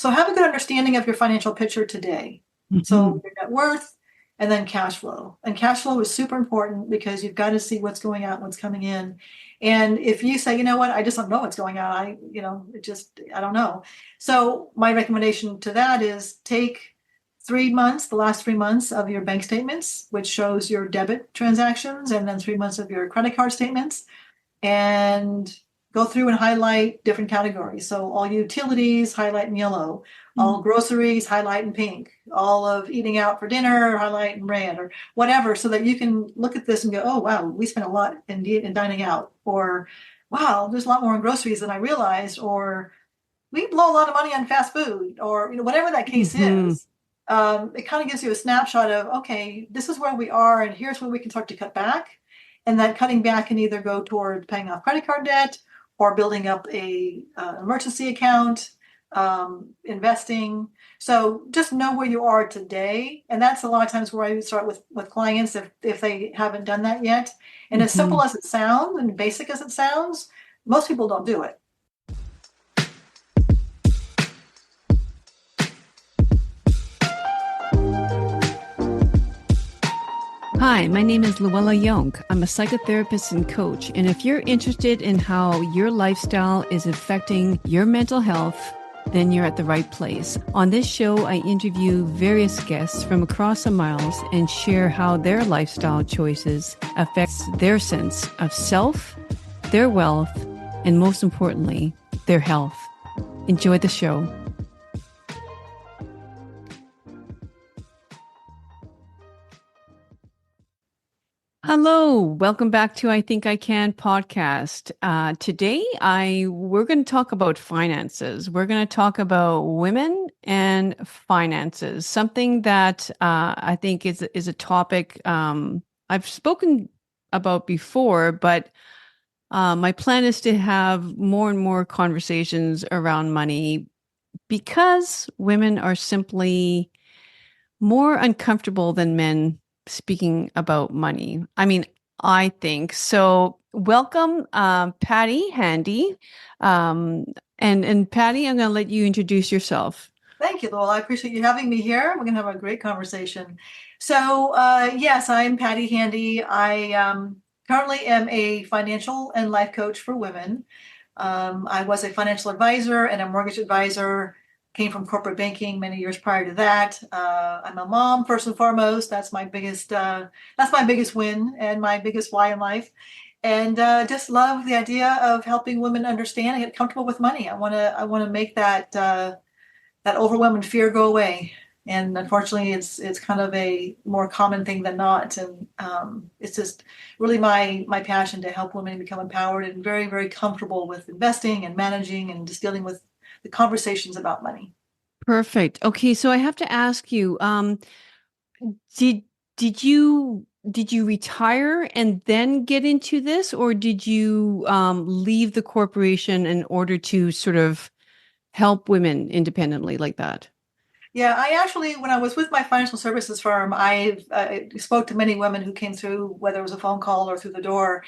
So have a good understanding of your financial picture today. Hmm. So your net worth and then cash flow. And cash flow is super important because you've got to see what's going out, what's coming in. And if you say, you know what, I just don't know what's going on, I don't know. So my recommendation to that is take 3 months, the last 3 months of your bank statements, which shows your debit transactions, and then 3 months of your credit card statements, and go through and highlight different categories. So all utilities, highlight in yellow. All groceries, highlight in pink. All of eating out for dinner, highlight in red, or whatever, so that you can look at this and go, oh, wow, we spent a lot in dining out. Or, wow, there's a lot more in groceries than I realized. Or, we blow a lot of money on fast food, or whatever that case Hmm. is. It kind of gives you a snapshot of, okay, this is where we are, and here's where we can start to cut back. And that cutting back can either go toward paying off credit card debt or building up a emergency account, investing. So just know where you are today, and that's a lot of times where I would start with clients if they haven't done that yet. And as Hmm. simple as it sounds and basic as it sounds, most people don't do it. Hi, my name is Luella Young. I'm a psychotherapist and coach. And if you're interested in how your lifestyle is affecting your mental health, then you're at the right place. On this show, I interview various guests from across the miles and share how their lifestyle choices affects their sense of self, their wealth, and most importantly, their health. Enjoy the show. Hello, welcome back to I Think I Can podcast. Today, we're going to talk about finances. We're going to talk about women and finances, something that I think is a topic I've spoken about before, but my plan is to have more and more conversations around money because women are simply more uncomfortable than men speaking about money. I mean, I think so. Welcome, Patti Handy. Um, and Patty, I'm going to let you introduce yourself. Thank you, Lowell. I appreciate you having me here. We're going to have a great conversation. So, yes, I'm Patty Handy. I currently am a financial and life coach for women. I was a financial advisor and a mortgage advisor, came from corporate banking many years prior to that. I'm a mom, first and foremost. That's my biggest win and my biggest why in life. And just love the idea of helping women understand and get comfortable with money. I want to make that overwhelming fear go away. And unfortunately, it's kind of a more common thing than not. And it's just really my passion to help women become empowered and very, very comfortable with investing and managing and just dealing with the conversations about money. Perfect. Okay, so I have to ask you, did did you retire and then get into this, or did you leave the corporation in order to sort of help women independently like that? Yeah, I actually, when I was with my financial services firm, I spoke to many women who came through, whether it was a phone call or through the door,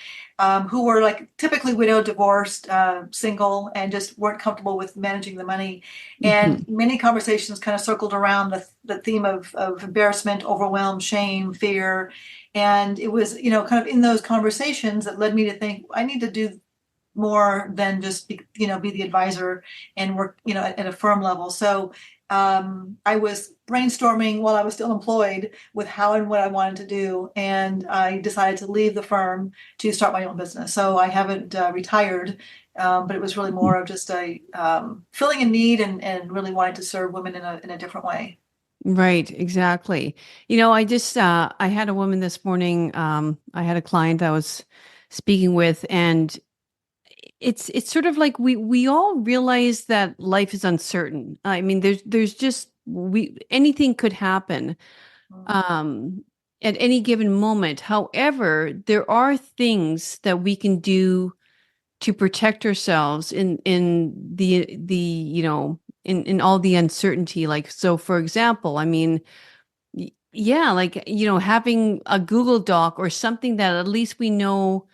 who were like typically widowed, divorced, single, and just weren't comfortable with managing the money. And Hmm. many conversations kind of circled around the theme of embarrassment, overwhelm, shame, fear. And it was, kind of in those conversations that led me to think I need to do more than just be the advisor and work at a firm level. So I was brainstorming while I was still employed with how and what I wanted to do, and I decided to leave the firm to start my own business. So I haven't retired, but it was really more of just a filling a need and really wanting to serve women in a different way. Right, exactly. I had a woman this morning. I had a client that I was speaking with, and it's sort of like we all realize that life is uncertain. I mean, there's just we anything could happen um at any given moment. However, there are things that we can do to protect ourselves in in all the uncertainty. Like, so for example, I mean, yeah, like, having a Google Doc or something that at least we know,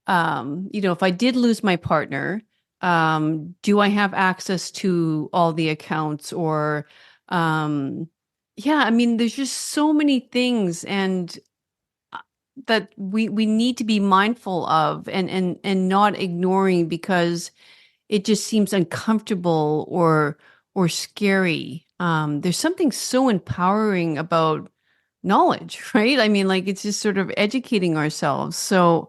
if I did lose my partner, Do I have access to all the accounts? Or, um, yeah, I mean, there's just so many things and that we need to be mindful of and not ignoring because it just seems uncomfortable or scary. There's something so empowering about knowledge, right? I mean, like it's just sort of educating ourselves. So,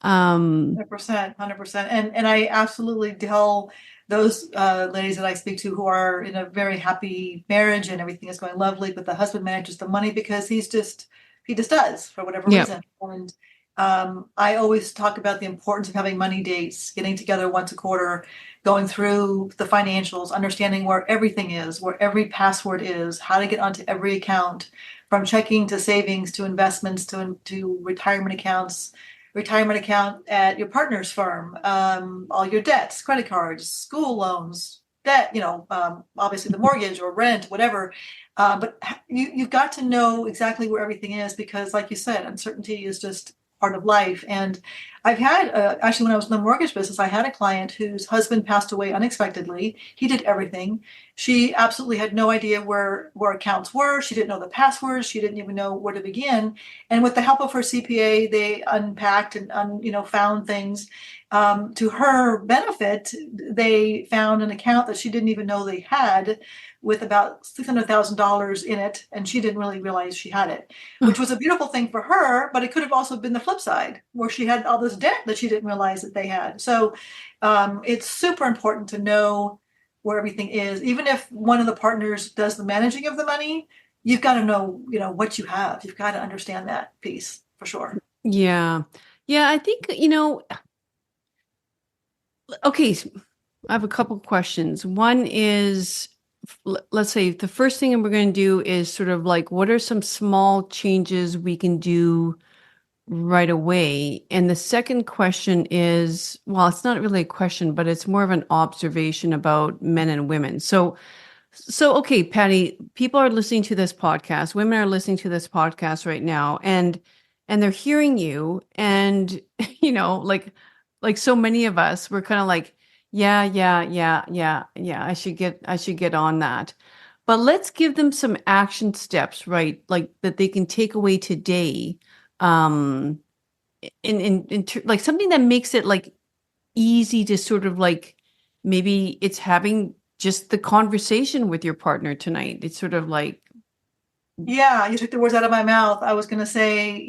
um, 100%, 100%. And I absolutely tell those ladies that I speak to who are in a very happy marriage and everything is going lovely, but the husband manages the money because he just does for whatever yeah. reason. And I always talk about the importance of having money dates, getting together once a quarter, going through the financials, understanding where everything is, where every password is, how to get onto every account, from checking to savings to investments to retirement account at your partner's firm, all your debts, credit cards, school loans, debt, obviously the mortgage or rent, whatever. But you've got to know exactly where everything is because, like you said, uncertainty is just part of life. And I've had, actually, when I was in the mortgage business, I had a client whose husband passed away unexpectedly. He did everything. She absolutely had no idea where accounts were. She didn't know the passwords. She didn't even know where to begin. And with the help of her CPA, they unpacked and found things. To her benefit, they found an account that she didn't even know they had, with about $600,000 in it, and she didn't really realize she had it, which was a beautiful thing for her. But it could have also been the flip side, where she had all this debt that she didn't realize that they had. So it's super important to know where everything is, even if one of the partners does the managing of the money. You've got to know, what you have. You've got to understand that piece for sure. Yeah. Yeah, I think, okay, I have a couple questions. One is, let's say the first thing we're going to do is sort of like, what are some small changes we can do right away? And the second question is, well, it's not really a question, but it's more of an observation about men and women. So, okay, Patty, people are listening to this podcast. Women are listening to this podcast right now, and they're hearing you, and like so many of us, we're kind of like, yeah, yeah, yeah, yeah, yeah. I should get on that. But let's give them some action steps, right? Like that they can take away today, um, like something that makes it like easy to sort of like maybe it's having just the conversation with your partner tonight. It's sort of like, Yeah, you took the words out of my mouth. I was going to say,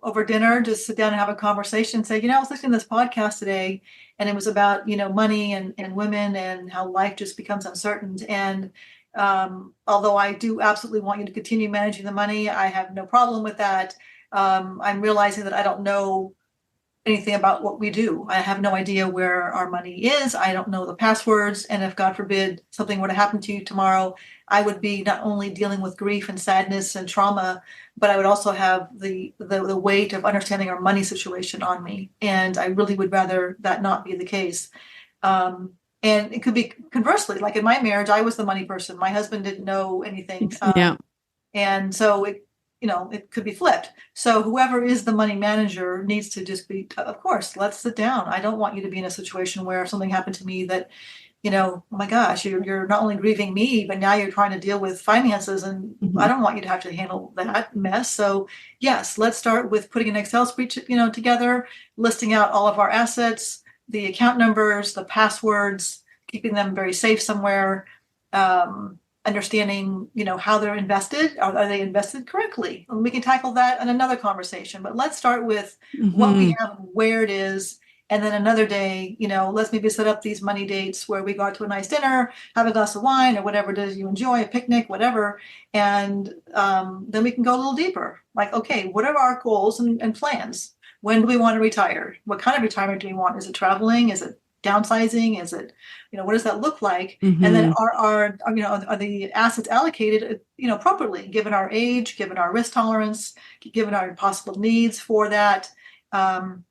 over dinner, just sit down and have a conversation. Say, I was listening to this podcast today, and it was about, money and women and how life just becomes uncertain. And although I do absolutely want you to continue managing the money, I have no problem with that. I'm realizing that I don't know anything about what we do. I have no idea where our money is. I don't know the passwords. And if God forbid something were to happen to you tomorrow, I would be not only dealing with grief and sadness and trauma, but I would also have the weight of understanding our money situation on me. And I really would rather that not be the case. And it could be conversely, like in my marriage, I was the money person. My husband didn't know anything. yeah. And so it could be flipped. So whoever is the money manager needs to just be, of course, let's sit down. I don't want you to be in a situation where something happened to me that, oh my gosh, you're not only grieving me, but now you're trying to deal with finances, and I Mhm. don't want you to have to handle that mess. So yes, let's start with putting an Excel spreadsheet, together, listing out all of our assets, the account numbers, the passwords, keeping them very safe somewhere. Understanding, how they're invested. Are they invested correctly? And we can tackle that in another conversation. But let's start with what we Mhm. have, where it is, and then another day, let's maybe set up these money dates where we go out to a nice dinner, have a glass of wine or whatever it is you enjoy, a picnic, whatever, and then we can go a little deeper. Like, okay, what are our goals and plans? When do we want to retire? What kind of retirement do we want? Is it traveling? Is it downsizing? Is it, what does that look like? And then Mhm. are the assets allocated, appropriately, given our age, given our risk tolerance, given our possible needs for that. And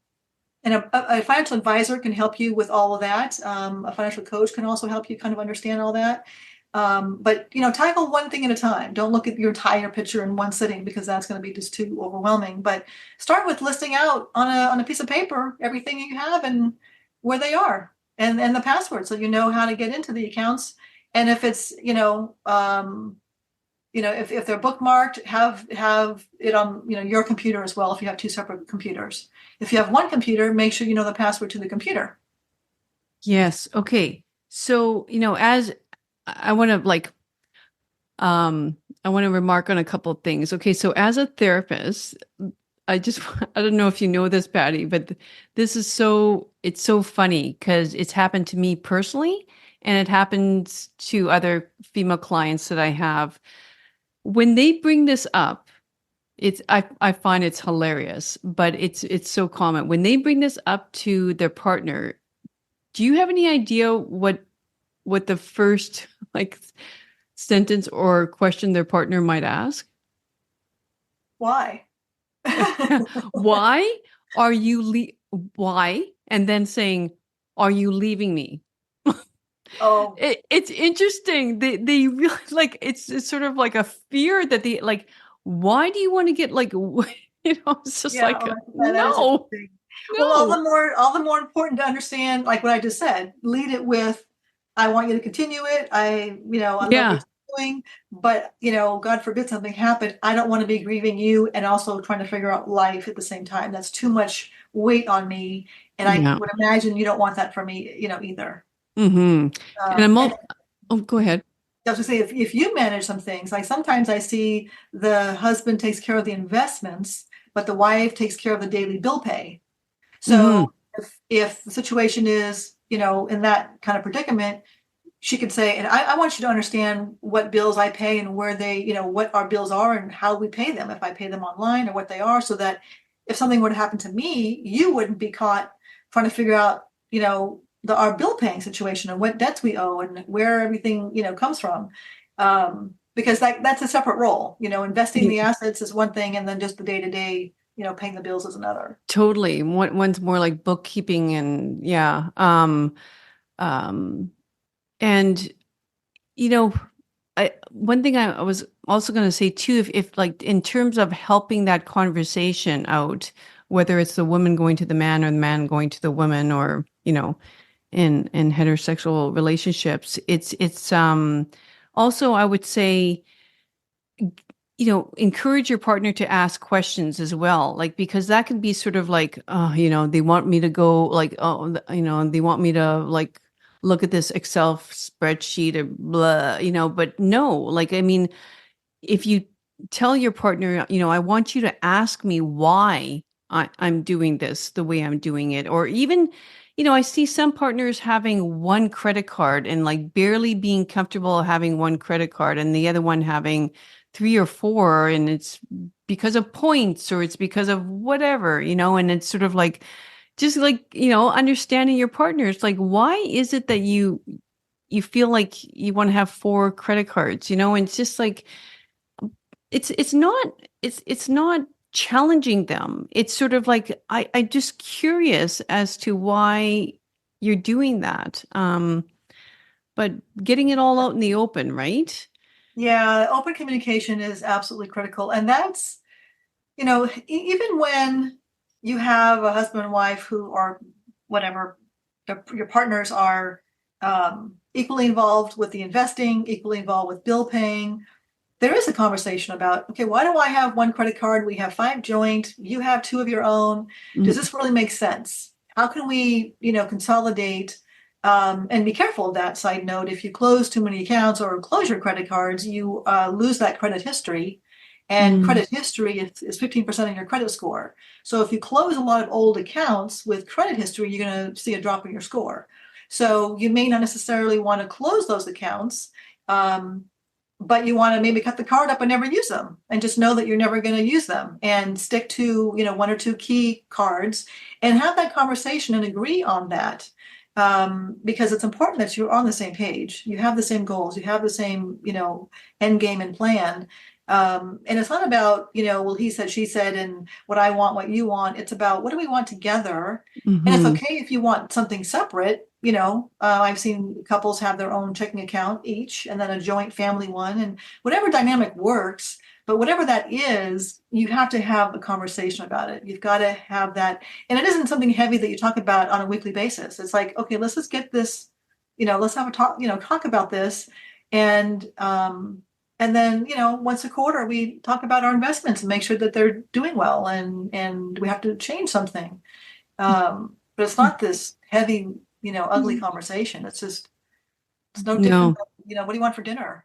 a financial advisor can help you with all of that. A financial coach can also help you kind of understand all that. But tackle one thing at a time. Don't look at your entire picture in one sitting, because that's going to be just too overwhelming. But start with listing out on a piece of paper everything you have and where they are. and the password, so you know how to get into the accounts. And if it's, if they're bookmarked, have it on, your computer as well if you have two separate computers. If you have one computer, make sure you know the password to the computer. Yes. Okay. So, as I want to I want to remark on a couple of things. Okay. So as a therapist, I just, I don't know if you know this, Patty, but this is it's so funny because it's happened to me personally and it happens to other female clients that I have. When they bring this up, I find it's hilarious, but it's so common. When they bring this up to their partner, do you have any idea what the first like sentence or question their partner might ask? Why? Why are you why? And then saying, are you leaving me? Oh, It's interesting. They really it's sort of like a fear that they like, why do you want to get like it's just yeah, like that is no, interesting. Well, no. all the more important to understand, like what I just said, lead it with, I want you to continue it. I love what Yeah. you're doing, but God forbid something happened. I don't want to be grieving you and also trying to figure out life at the same time. That's too much weight on me. And I Yeah. would imagine you don't want that for me, either. Mm-hmm. And I'm And all, oh, go ahead. I was gonna say, if you manage some things, like sometimes I see the husband takes care of the investments, but the wife takes care of the daily bill pay. Mm-hmm. So if the situation is, in that kind of predicament, she could say, and I want you to understand what bills I pay and where they, what our bills are and how we pay them, if I pay them online or what they are, so that if something were to happen to me, you wouldn't be caught trying to figure out, our bill paying situation and what debts we owe and where everything, comes from. Because that's a separate role. Investing the assets is one thing, and then just the day to day, paying the bills is another. Totally. One's more like bookkeeping and yeah. Um, and you know, one thing I was also going to say too, if like in terms of helping that conversation out, whether it's the woman going to the man or the man going to the woman, or in heterosexual relationships, it's also I would say encourage your partner to ask questions as well, like because that can be sort of like, they want me to go like, oh, they want me to like look at this Excel spreadsheet or blah, but no, like, I mean, if you tell your partner, I want you to ask me why I'm doing this the way I'm doing it. Or even, I see some partners having one credit card and like barely being comfortable having one credit card and the other one having three or four. And it's because of points or it's because of whatever, and it's sort of like, just like, understanding your partner. It's like, why is it that you feel like you want to have four credit cards, and it's just like, it's not it's not challenging them. It's sort of like I just curious as to why you're doing that. But getting it all out in the open, right? Yeah, open communication is absolutely critical. And that's, even when you have a husband and wife who are whatever, your partners are equally involved with the investing, equally involved with bill paying, there is a conversation about, okay, why do I have one credit card? We have five joint, you have two of your own. Does Mhm. this really make sense? How can we, consolidate? And be careful of that. Side note, if you close too many accounts or close your credit cards, you lose that credit history. And Mm, credit history is 15% of your credit score. So if you close a lot of old accounts with credit history, you're going to see a drop in your score. So you may not necessarily want to close those accounts. Um, but you want to maybe cut the card up and never use them and just know that you're never going to use them and stick to one or two key cards and have that conversation and agree on that, because it's important that you're on the same page, you have the same goals, you have the same end game and plan. And it's not about well, he said, she said, and what I want, what you want. It's about what do we want together. And it's mhm, okay if you want something separate. I've seen couples have their own checking account each and then a joint family one, and whatever dynamic works. But whatever that is, you have to have a conversation about it. You've got to have that. And it isn't something heavy that you talk about on a weekly basis. It's like, okay, let's just get this, let's have a talk, talk about this. And then, once a quarter, we talk about our investments and make sure that they're doing well, and we have to change something. But it's not this heavy, ugly conversation. It's no different No. than, what do you want for dinner?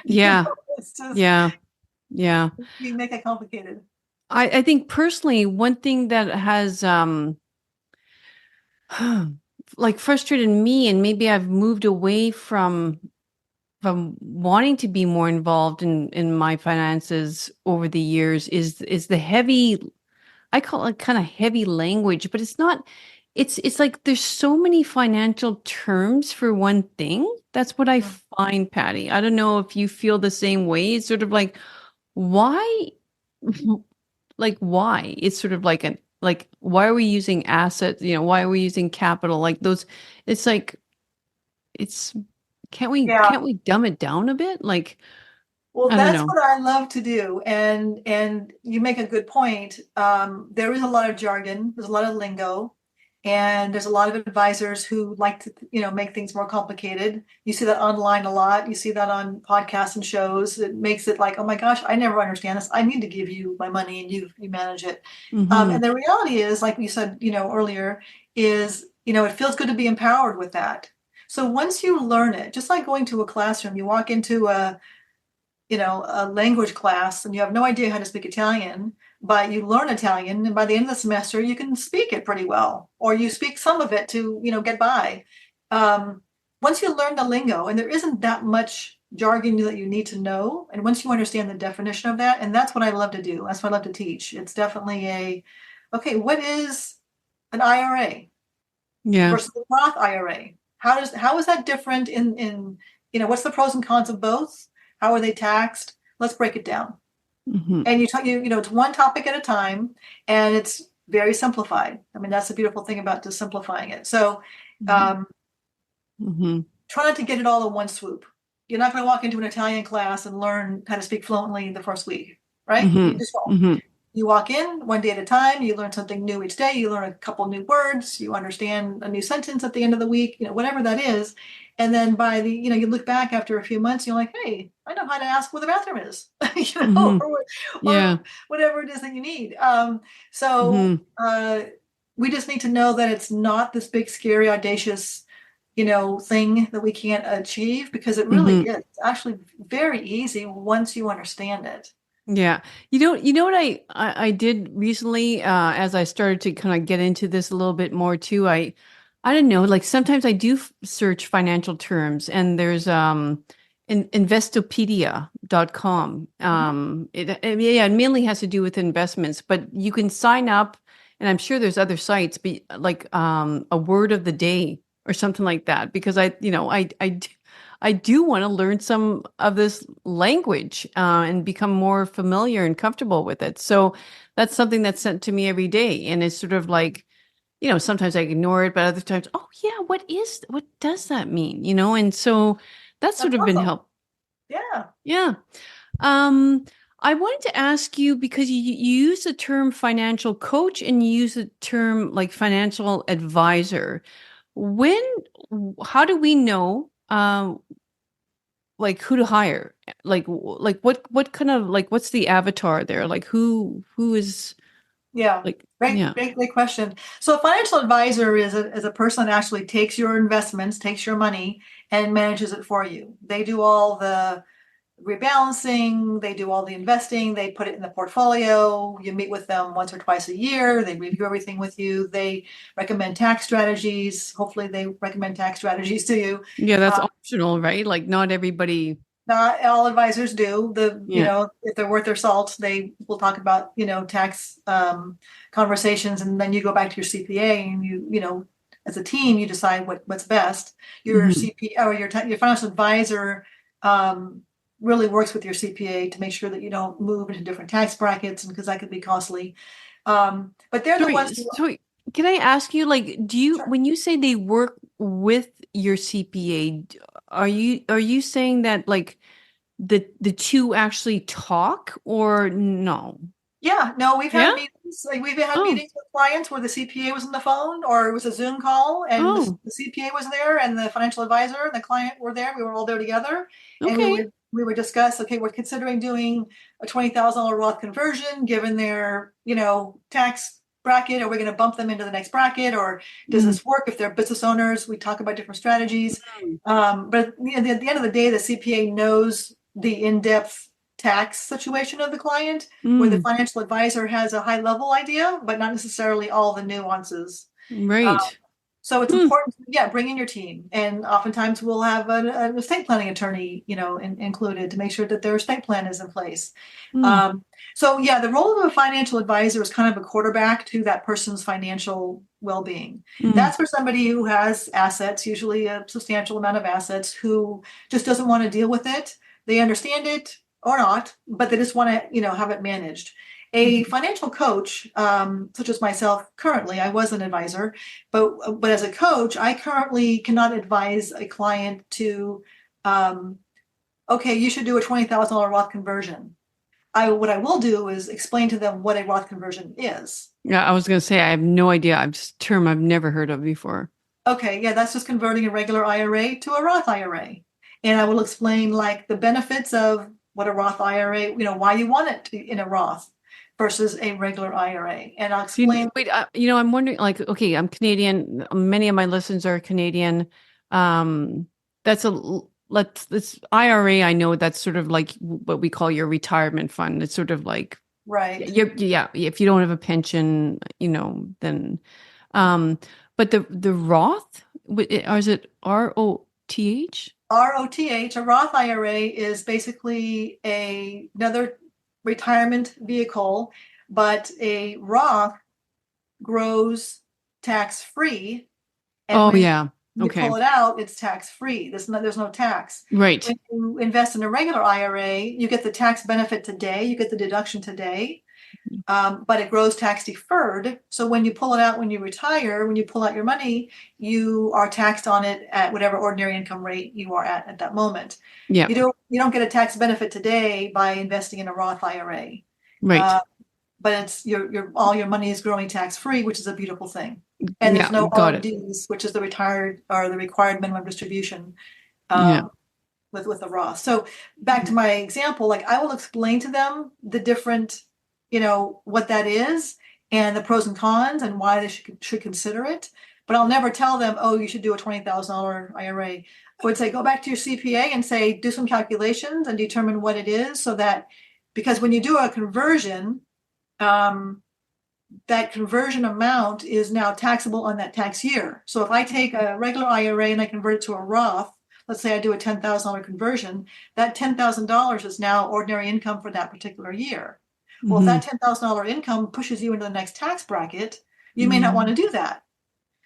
Yeah. It's just, Yeah. Yeah. we make it complicated. I think personally, one thing that has like frustrated me, and maybe I've moved away from wanting to be more involved in my finances over the years is the heavy, I call it kind of heavy language, but it's not, it's like there's so many financial terms for one thing. That's what I Mm. find, Patty. I don't know if you feel the same way. It's sort of like, why, like why? It's sort of like like why are we using assets? Why are we using capital? Like those, it's like it's Yeah. can't we dumb it down a bit? Like, Well, I don't that's know. what I love to do. And you make a good point. There is a lot of jargon, there's a lot of lingo, and there's a lot of advisors who like to, make things more complicated. You see that online a lot. You see that on podcasts and shows. It makes it like, oh my gosh, I never understand this. I need to give you my money and you manage it. Mm-hmm. And the reality is, like we said, earlier, is, it feels good to be empowered with that. So once you learn it, just like going to a classroom, you walk into a language class and you have no idea how to speak Italian, but you learn Italian, and by the end of the semester, you can speak it pretty well, or you speak some of it to, get by. Um, Once you learn the lingo, and there isn't that much jargon that you need to know, and once you understand the definition of that, and that's what I love to do. That's what I love to teach. It's definitely okay, what is an IRA Yeah. versus a Roth IRA? How is that different what's the pros and cons of both? How are they taxed? Let's break it down. Mm-hmm. And it's one topic at a time, and it's very simplified. I mean, that's the beautiful thing about just simplifying it. So um, Mm-hmm. try not to get it all in one swoop. You're not going to walk into an Italian class and learn how to speak fluently the first week, right? You Mm-hmm. just won't. Mm-hmm. You walk in one day at a time, you learn something new each day, you learn a couple new words, you understand a new sentence at the end of the week, whatever that is. And then by you look back after a few months, you're like, hey, I know how to ask where the bathroom is, Mm-hmm. Yeah. or whatever it is that you need. So Mm-hmm. we just need to know that it's not this big, scary, audacious, thing that we can't achieve, because it really Mm-hmm. is. It's actually very easy once you understand it. Yeah. You know what I did recently, as I started to kind of get into this a little bit more too. I don't know, like sometimes I do search financial terms, and there's investopedia.com. Yeah, it mainly has to do with investments, but you can sign up, and I'm sure there's other sites, but like a word of the day or something like that, because I do want to learn some of this language, and become more familiar and comfortable with it. So that's something that's sent to me every day. And it's sort of like, sometimes I ignore it, but other times, oh yeah, what does that mean? And so that's sort That's of been awesome. help. Yeah. Yeah. Um, I wanted to ask you, because you use the term financial coach and you use the term like financial advisor. When, how do we know, like who to hire? Like, like what kind of, like, what's the avatar there? Like who is Yeah, like, great, yeah. great, great question. So a financial advisor is a person that actually takes your investments, takes your money, and manages it for you. They do all the rebalancing, they do all the investing, they put it in the portfolio. You meet with them once or twice a year, they review everything with you, they recommend tax strategies. Hopefully, they recommend tax strategies to you. Yeah, that's Uh, optional, right? Like not everybody. Not all advisors do. Yeah. If they're worth their salt, they will talk about, tax conversations, and then you go back to your CPA, and as a team, you decide what's best. Your Hmm. CPA or your financial advisor um, really works with your CPA to make sure that you don't move into different tax brackets, and because that could be costly. But they're the ones who, Sorry, can I ask you, like, sure. when you say they work with your CPA, are you saying that like the two actually talk or no? Yeah, no, we've had Yeah? meetings, like we've had Oh, meetings with clients where the CPA was on the phone or it was a Zoom call and oh, the CPA was there and the financial advisor and the client were there. We were all there together and okay. we would discuss, okay, we're considering doing a $20,000 Roth conversion given their, tax bracket. Are we going to bump them into the next bracket or does Mm, this work if they're business owners? We talk about different strategies. mm, But at the end of the day, the CPA knows the in-depth tax situation of the client where the mm, financial advisor has a high level idea, but not necessarily all the nuances. Uh, right. so it's Hmm, important, yeah, bring in your team. And oftentimes we'll have an estate planning attorney, included to make sure that their estate plan is in place. mm, Um, so yeah, the role of a financial advisor is kind of a quarterback to that person's financial well-being. mm. That's for somebody who has assets, usually a substantial amount of assets, who just doesn't want to deal with it. They understand it or not, but they just want to, have it managed. A financial coach, such as myself, currently, I was an advisor, but as a coach, I currently cannot advise a client to, um, okay, you should do a $20,000 Roth conversion. What I will do is explain to them what a Roth conversion is. Yeah, I was gonna say I have no idea. I've just term I've never heard of before. Okay, yeah, that's just converting a regular IRA to a Roth IRA. And I will explain like the benefits of what a Roth IRA, why you want it to be in a Roth versus a regular IRA. And I'll explain, Wait, I'm wondering, like, okay, I'm Canadian. Many of my listeners are Canadian. Um, that's let's this IRA. I know that's sort of like what we call your retirement fund. It's sort of like, right, yeah, if you don't have a pension, then, um, but the Roth, or is it ROTH? ROTH, a Roth IRA is basically another retirement vehicle, but a Roth grows tax free. And Oh when yeah. you Okay. pull it out, it's tax free. There's no tax. Right. When you invest in a regular IRA, you get the tax benefit today, you get the deduction today, but it grows tax deferred. So when you pull it out, when you retire, when you pull out your money, you are taxed on it at whatever ordinary income rate you are at that moment. Yeah. You don't get a tax benefit today by investing in a Roth IRA. Right. Uh, but it's your all your money is growing tax free, which is a beautiful thing. And there's Yeah. no Got it. RMDs, which is the retired or the required minimum distribution Yeah. um, with the Roth. So back to my example, like I will explain to them the different, what that is and the pros and cons and why they should consider it. But I'll never tell them, oh, you should do a $20,000 IRA. I would say go back to your CPA and say do some calculations and determine what it is, so that because when you do a conversion, um, that conversion amount is now taxable on that tax year. So if I take a regular IRA and I convert it to a Roth, let's say I do a $10,000 conversion, that $10,000 is now ordinary income for that particular year. Well, if Hmm. that $10,000 income pushes you into the next tax bracket, you may not want Hmm. to do that.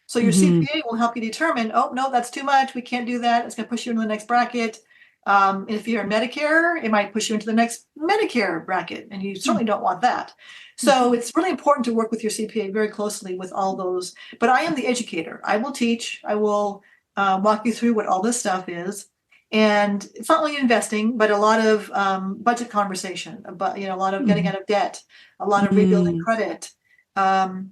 So your Hmm. CPA will help you determine, oh, no, that's too much. We can't do that. It's going to push you into the next bracket. If you're in Medicare, it might push you into the next Medicare bracket, and you certainly don't want that. So it's really important to work with your CPA very closely with all those. But I am the educator. I will teach. I will walk you through what all this stuff is. And it's not only investing, but a lot of budget conversation, but a lot of getting Hmm. out of debt, a lot of rebuilding Hmm. credit. Um,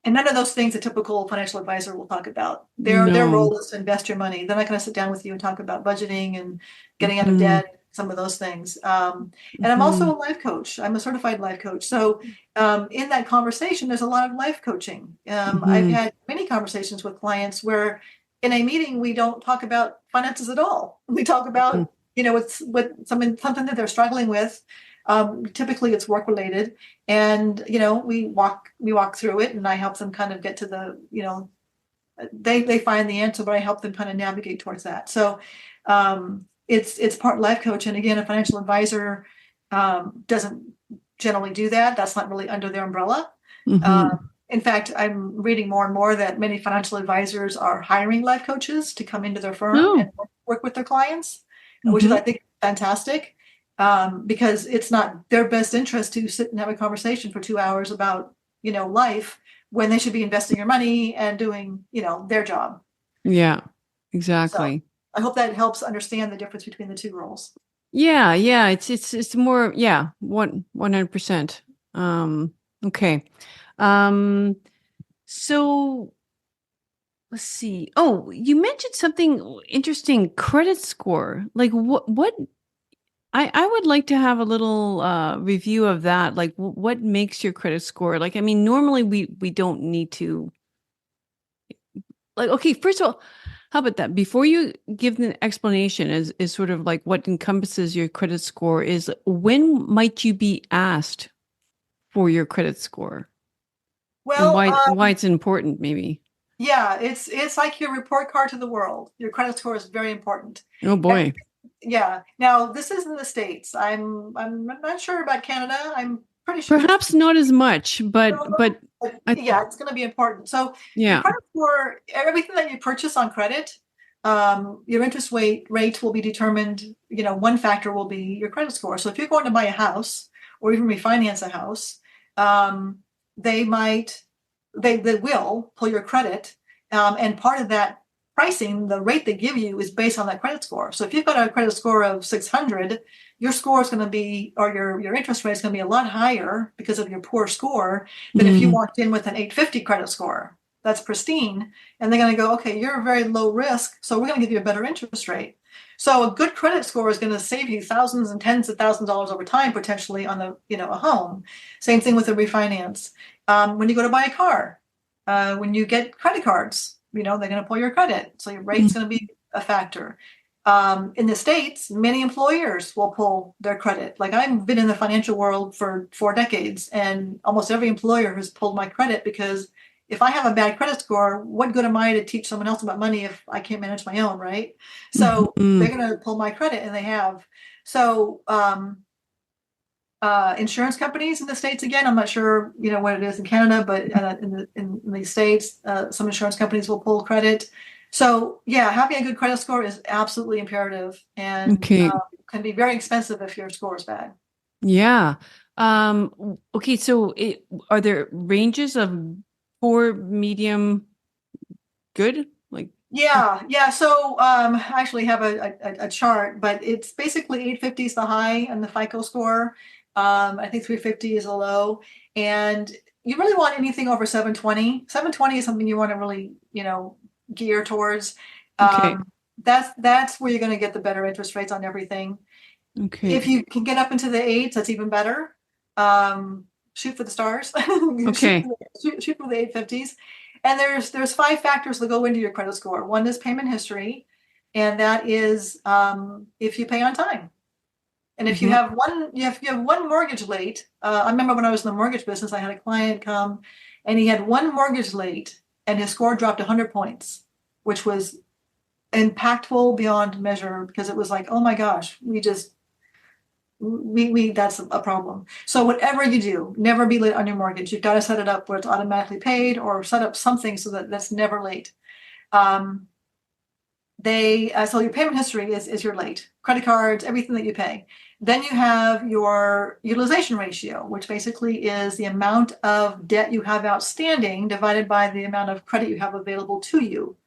and none of those things a typical financial advisor will talk about. Their No. role is to invest your money. They're not going to sit down with you and talk about budgeting and getting out of Hmm. debt, some of those things. And I'm also Hmm. a life coach. I'm a certified life coach. So in that conversation, there's a lot of life coaching. I've Hmm. had many conversations with clients where in a meeting we don't talk about finances at all. We talk about it's what something that they're struggling with. Typically, it's work related, and we walk through it, and I help them kind of get to they find the answer, but I help them kind of navigate towards that. So it's part life coach, and again, a financial advisor doesn't generally do that. That's not really under their umbrella. Uh, Hmm. in fact, I'm reading more and more that many financial advisors are hiring life coaches to come into their firm Oh. and work with their clients, which is, Hmm. I think, fantastic, because it's not their best interest to sit and have a conversation for 2 hours about, life when they should be investing your money and doing, their job. Yeah. So Exactly. I hope that helps understand the difference between the two roles. Yeah. It's more, yeah, 100%. Okay. Um, so let's see. Oh, you mentioned something interesting, credit score. Like what I would like to have a little review of that. Like what makes your credit score? Like, I mean, normally we don't need to like, okay, first of all, how about that? Before you give an explanation is sort of like what encompasses your credit score is when might you be asked for your credit score and Well, why it's important maybe. yeah, it's like your report card to the world. Your credit score is very important. Oh boy. Yeah. Now, this is in the States. I'm not sure about Canada. I'm pretty sure it's Perhaps not as much, but I yeah, it's going to be important. So your yeah. credit score, everything that you purchase on credit, your interest rate will be determined. One factor will be your credit score. So if you're going to buy a house or even refinance a house, um, they might they will pull your credit, and part of that pricing, the rate they give you is based on that credit score. So if you've got a credit score of 600, your score is going to be, or your interest rate is going to be a lot higher because of your poor score than if you Mm, walked in with an 850 credit score. That's pristine. And they're going to go, okay, you're very low risk, so we're going to give you a better interest rate. So a good credit score is going to save you thousands and tens of thousands of dollars over time, potentially on a home. Same thing with a refinance. When you go to buy a car, when you get credit cards, they're going to pull your credit. So your rate's mm, going to be a factor. In the States, many employers will pull their credit. Like I've been in the financial world for 4 decades, and almost every employer has pulled my credit because if I have a bad credit score, what good am I to teach someone else about money if I can't manage my own, right? mhm, So they're mm. going to pull my credit, and they have. So insurance companies in the States, again, I'm not sure, what it is in Canada, but in the States, some insurance companies will pull credit. So yeah, having a good credit score is absolutely imperative and Okay. can be very expensive if your score is bad. Yeah. Okay, so are there ranges of poor, medium, good? Like, Yeah. So I actually have a chart, but it's basically 850 is the high and the FICO score. I think 350 is a low. And you really want anything over 720. 720 is something you want to really, gear towards. okay, That's where you're going to get the better interest rates on everything. If okay, you can get up into the eights, that's even better. Shoot for the stars. okay. Shoot for the 850s. And there's 5 factors that go into your credit score. One is payment history, and that is if you pay on time. And if you Hmm. have one mortgage late, I remember when I was in the mortgage business, I had a client come, and he had one mortgage late, and his score dropped 100 points, which was impactful beyond measure because it was like, oh my gosh, we that's a problem. So whatever you do, never be late on your mortgage. You've got to set it up where it's automatically paid or set up something so that that's never late. Um, they so your payment history is your late credit cards, everything that you pay. Then you have your utilization ratio, which basically is the amount of debt you have outstanding divided by the amount of credit you have available to you.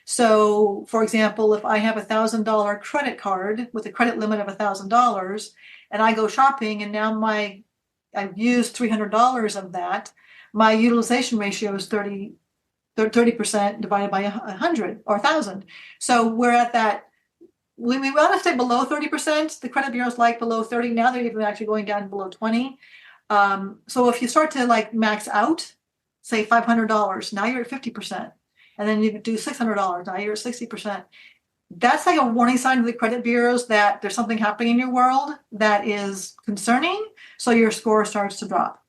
So, for example, if I have $1,000 credit card with a credit limit of $1,000, and I go shopping, and now I've used $300 of that, my utilization ratio is 30% divided by 100 or 1,000. So we're at that. We want to stay below 30%. The credit bureaus like below 30. Now they're even actually going down below 20. So if you start to like max out, say $500, now you're at 50%. And then you do $600, now you're at 60%. That's like a warning sign to the credit bureaus that there's something happening in your world that is concerning. So your score starts to drop.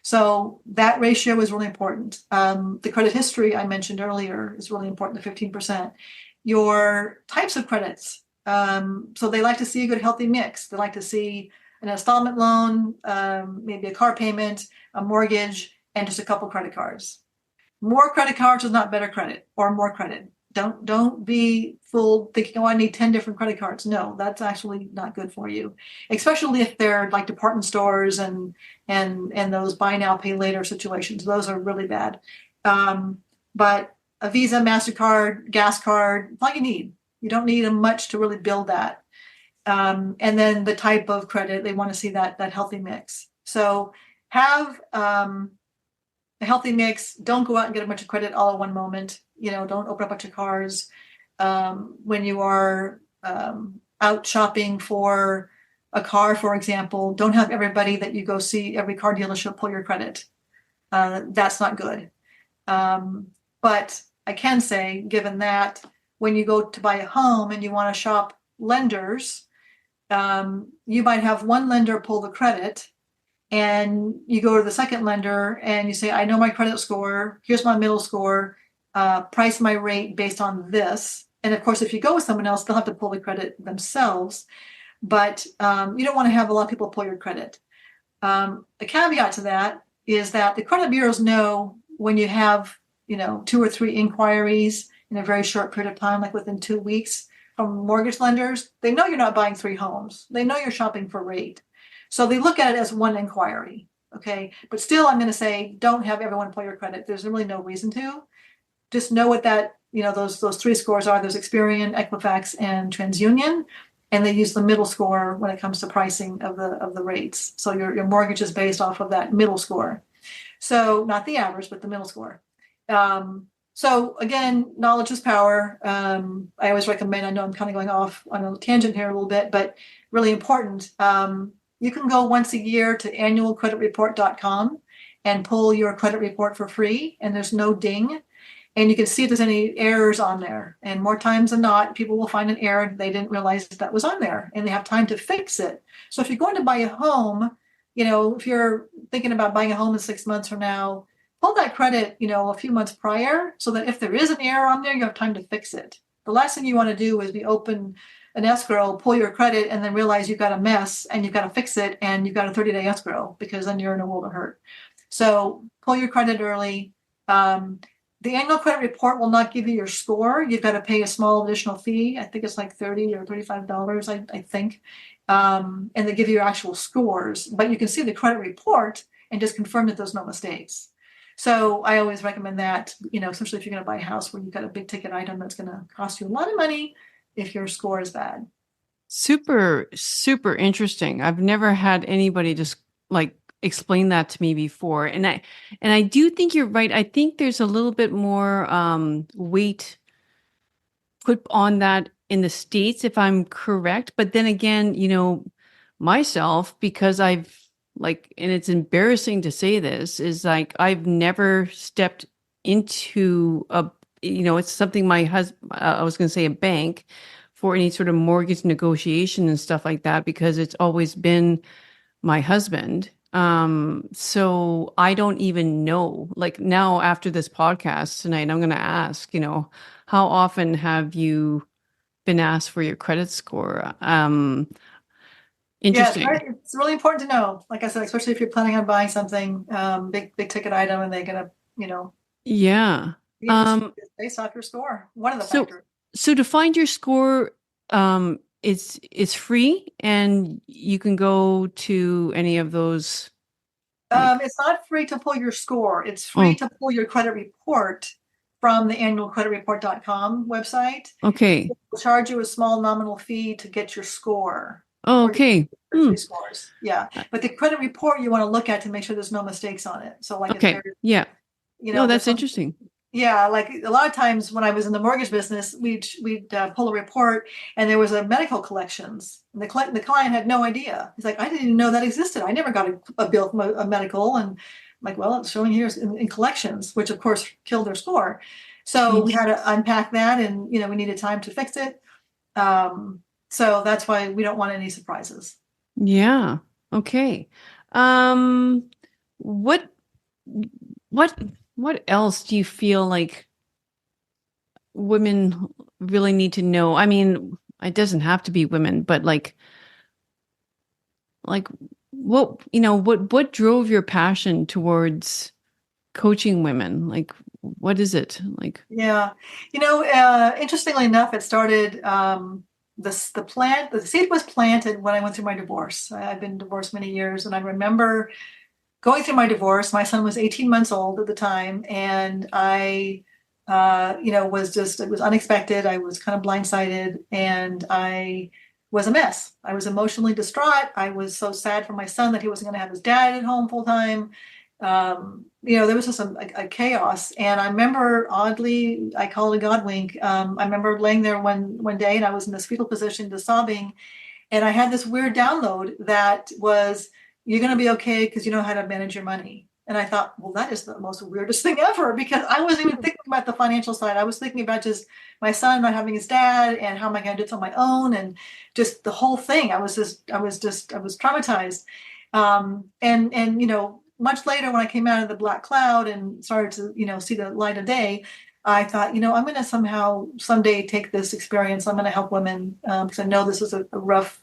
So that ratio is really important. The credit history I mentioned earlier is really important, the 15%. Your types of credits. So they like to see a good, healthy mix. They like to see an installment loan, maybe a car payment, a mortgage, and just a couple credit cards. More credit cards is not better credit or more credit. Don't be fooled thinking, oh, I need 10 different credit cards. No, that's actually not good for you, especially if they're like department stores and those buy now, pay later situations. Those are really bad. But a Visa, MasterCard, gas card, it's all you need. You don't need much to really build that. And then the type of credit, they want to see that healthy mix. So have a healthy mix. Don't go out and get a bunch of credit all at one moment. Don't open up a bunch of cars. When you are out shopping for a car, for example, don't have everybody that you go see every car dealership pull your credit. That's not good. But I can say, given that when you go to buy a home and you want to shop lenders, you might have one lender pull the credit, and you go to the second lender and you say, I know my credit score, here's my middle score, price my rate based on this. And of course, if you go with someone else, they'll have to pull the credit themselves. But you don't want to have a lot of people pull your credit. A caveat to that is that the credit bureaus know when you have, 2 or 3 inquiries in a very short period of time, like within 2 weeks from mortgage lenders. They know you're not buying 3 homes. They know you're shopping for rate. So they look at it as one inquiry. Okay. But still, I'm going to say, don't have everyone pull your credit. There's really no reason to. Just know what that, those 3 scores are. There's Experian, Equifax, and TransUnion. And they use the middle score when it comes to pricing of the rates. So your mortgage is based off of that middle score. So not the average, but the middle score. So again, knowledge is power. I always recommend, I know I'm kind of going off on a tangent here a little bit, but really important. You can go once a year to annualcreditreport.com and pull your credit report for free, and there's no ding. And you can see if there's any errors on there. And more times than not, people will find an error. They didn't realize that was on there, and they have time to fix it. So if you're going to buy a home, if you're thinking about buying a home in 6 months from now, pull that credit, a few months prior, so that if there is an error on there, you have time to fix it. The last thing you want to do is be open an escrow, pull your credit, and then realize you've got a mess and you've got to fix it, and you've got a 30-day escrow, because then you're in a world of hurt. So pull your credit early. The annual credit report will not give you your score. You've got to pay a small additional fee. I think it's like $30 or $35, I think. And they give you your actual scores, but you can see the credit report and just confirm that there's no mistakes. So I always recommend that, especially if you're going to buy a house where you've got a big ticket item that's going to cost you a lot of money if your score is bad. Super, super interesting. I've never had anybody just like explain that to me before. And I do think you're right. I think there's a little bit more weight put on that in the States, if I'm correct. But then again, myself, because I've like, and it's embarrassing to say this, is like I've never stepped into it's something my husband, I was going to say a bank, for any sort of mortgage negotiation and stuff like that, because it's always been my husband. So I don't even know, like now after this podcast tonight, I'm going to ask, how often have you been asked for your credit score? Yeah, Interesting. it's really important to know. Like I said, especially if you're planning on buying something, big ticket item, and they're gonna, Yeah. give you Um, based off your score. One of the so factors. so to find your score, it's free and you can go to any of those like, It's not free to pull your score. It's free oh, to pull your credit report from the annualcreditreport.com website. okay. They'll charge you a small nominal fee to get your score Oh, or okay. your 3 scores. Yeah. But the credit report you want to look at to make sure there's no mistakes on it. So like if Okay. there's, Yeah. No, there's that's some, interesting. yeah, like a lot of times when I was in the mortgage business, we'd pull a report, and there was a medical collections, and the client had no idea. He's like, I didn't even know that existed. I never got a bill from a medical, and I'm like, well, it's showing here in collections, which of course killed their score. So we Jeez. had to unpack that, and we needed time to fix it. Um, so that's why we don't want any surprises. Yeah. Okay. Um, what what what else do you feel like women really need to know? I mean, it doesn't have to be women, but like what drove your passion towards coaching women? Like what is it? Like Yeah, interestingly enough, it started. The seed was planted when I went through my divorce. I've been divorced many years, and I remember going through my divorce. My son was 18 months old at the time, and I, it was unexpected. I was kind of blindsided, and I was a mess. I was emotionally distraught. I was so sad for my son that he wasn't going to have his dad at home full time. There was just a chaos. And I remember, oddly, I call it a God wink. I remember laying there one day, and I was in this fetal position, just sobbing, and I had this weird download that was, you're going to be okay because you know how to manage your money. And I thought, well, that is the most weirdest thing ever, because I wasn't even thinking about the financial side. I was thinking about just my son not having his dad and how am I going to do it on my own, and just the whole thing. I was traumatized. And much later, when I came out of the black cloud and started to, see the light of day, I thought, I'm going to somehow someday take this experience. I'm going to help women, because I know this is a rough,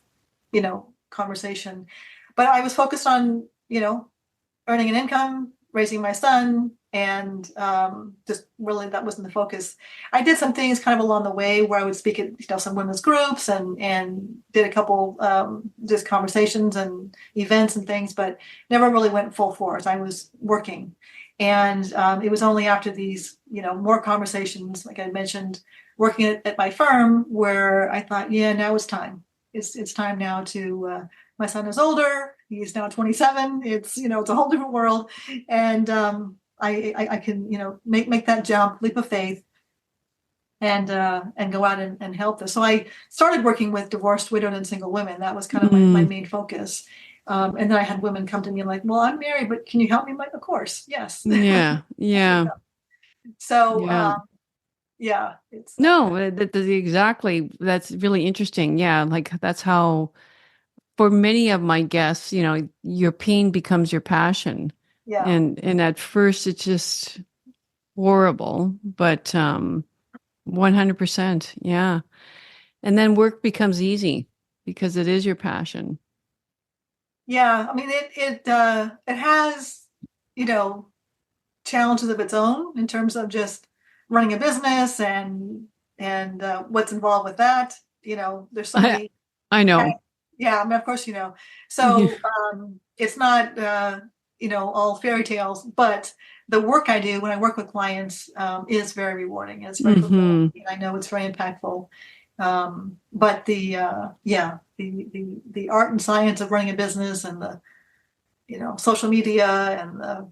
conversation. But I was focused on, earning an income, raising my son, and just really that wasn't the focus. I did some things kind of along the way where I would speak at some women's groups and did a couple just conversations and events and things, but never really went full force. I was working. And it was only after these, more conversations, like I mentioned, working at my firm, where I thought, yeah, now it's time. It's time now to. My son is older. He's now 27. It's it's a whole different world, and I can make that jump, leap of faith, and go out and help this. So I started working with divorced, widowed, and single women. That was kind of my main focus. And then I had women come to me like, well, I'm married, but can you help me? I'm like, of course, yes. Yeah. Yeah. So, Yeah. yeah, it's No, exactly. That's really interesting. Yeah. Like that's how, for many of my guests, your pain becomes your passion. yeah, And at first it's just horrible, but 100%. Yeah. And then work becomes easy because it is your passion. yeah. I mean, it has you know challenges of its own in terms of just running a business and what's involved with that. There's so I many. I Okay. know. Yeah, I mean, of course, Yeah. So it's not, all fairy tales, but the work I do when I work with clients is very rewarding. It's very fulfilling. Hmm. And I know it's very impactful. But the art and science of running a business, and the, social media, and the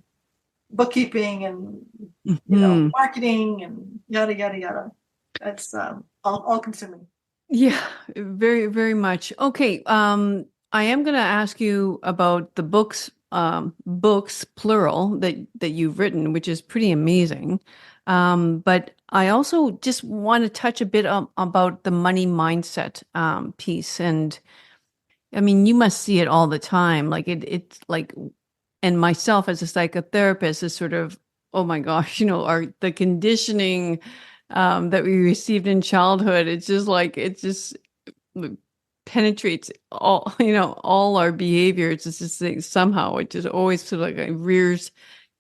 bookkeeping, and, Hmm. marketing, and yada, yada, yada. That's all consuming. Yeah, very, very much. Okay. I am going to ask you about the books plural that you've written, which is pretty amazing. But I also just want to touch a bit about the money mindset piece. And I mean, you must see it all the time. Like it's like, and myself as a psychotherapist is sort of, oh my gosh, the conditioning that we received in childhood. It's just like it just penetrates all, all our behaviors. It's just like somehow it just always sort of like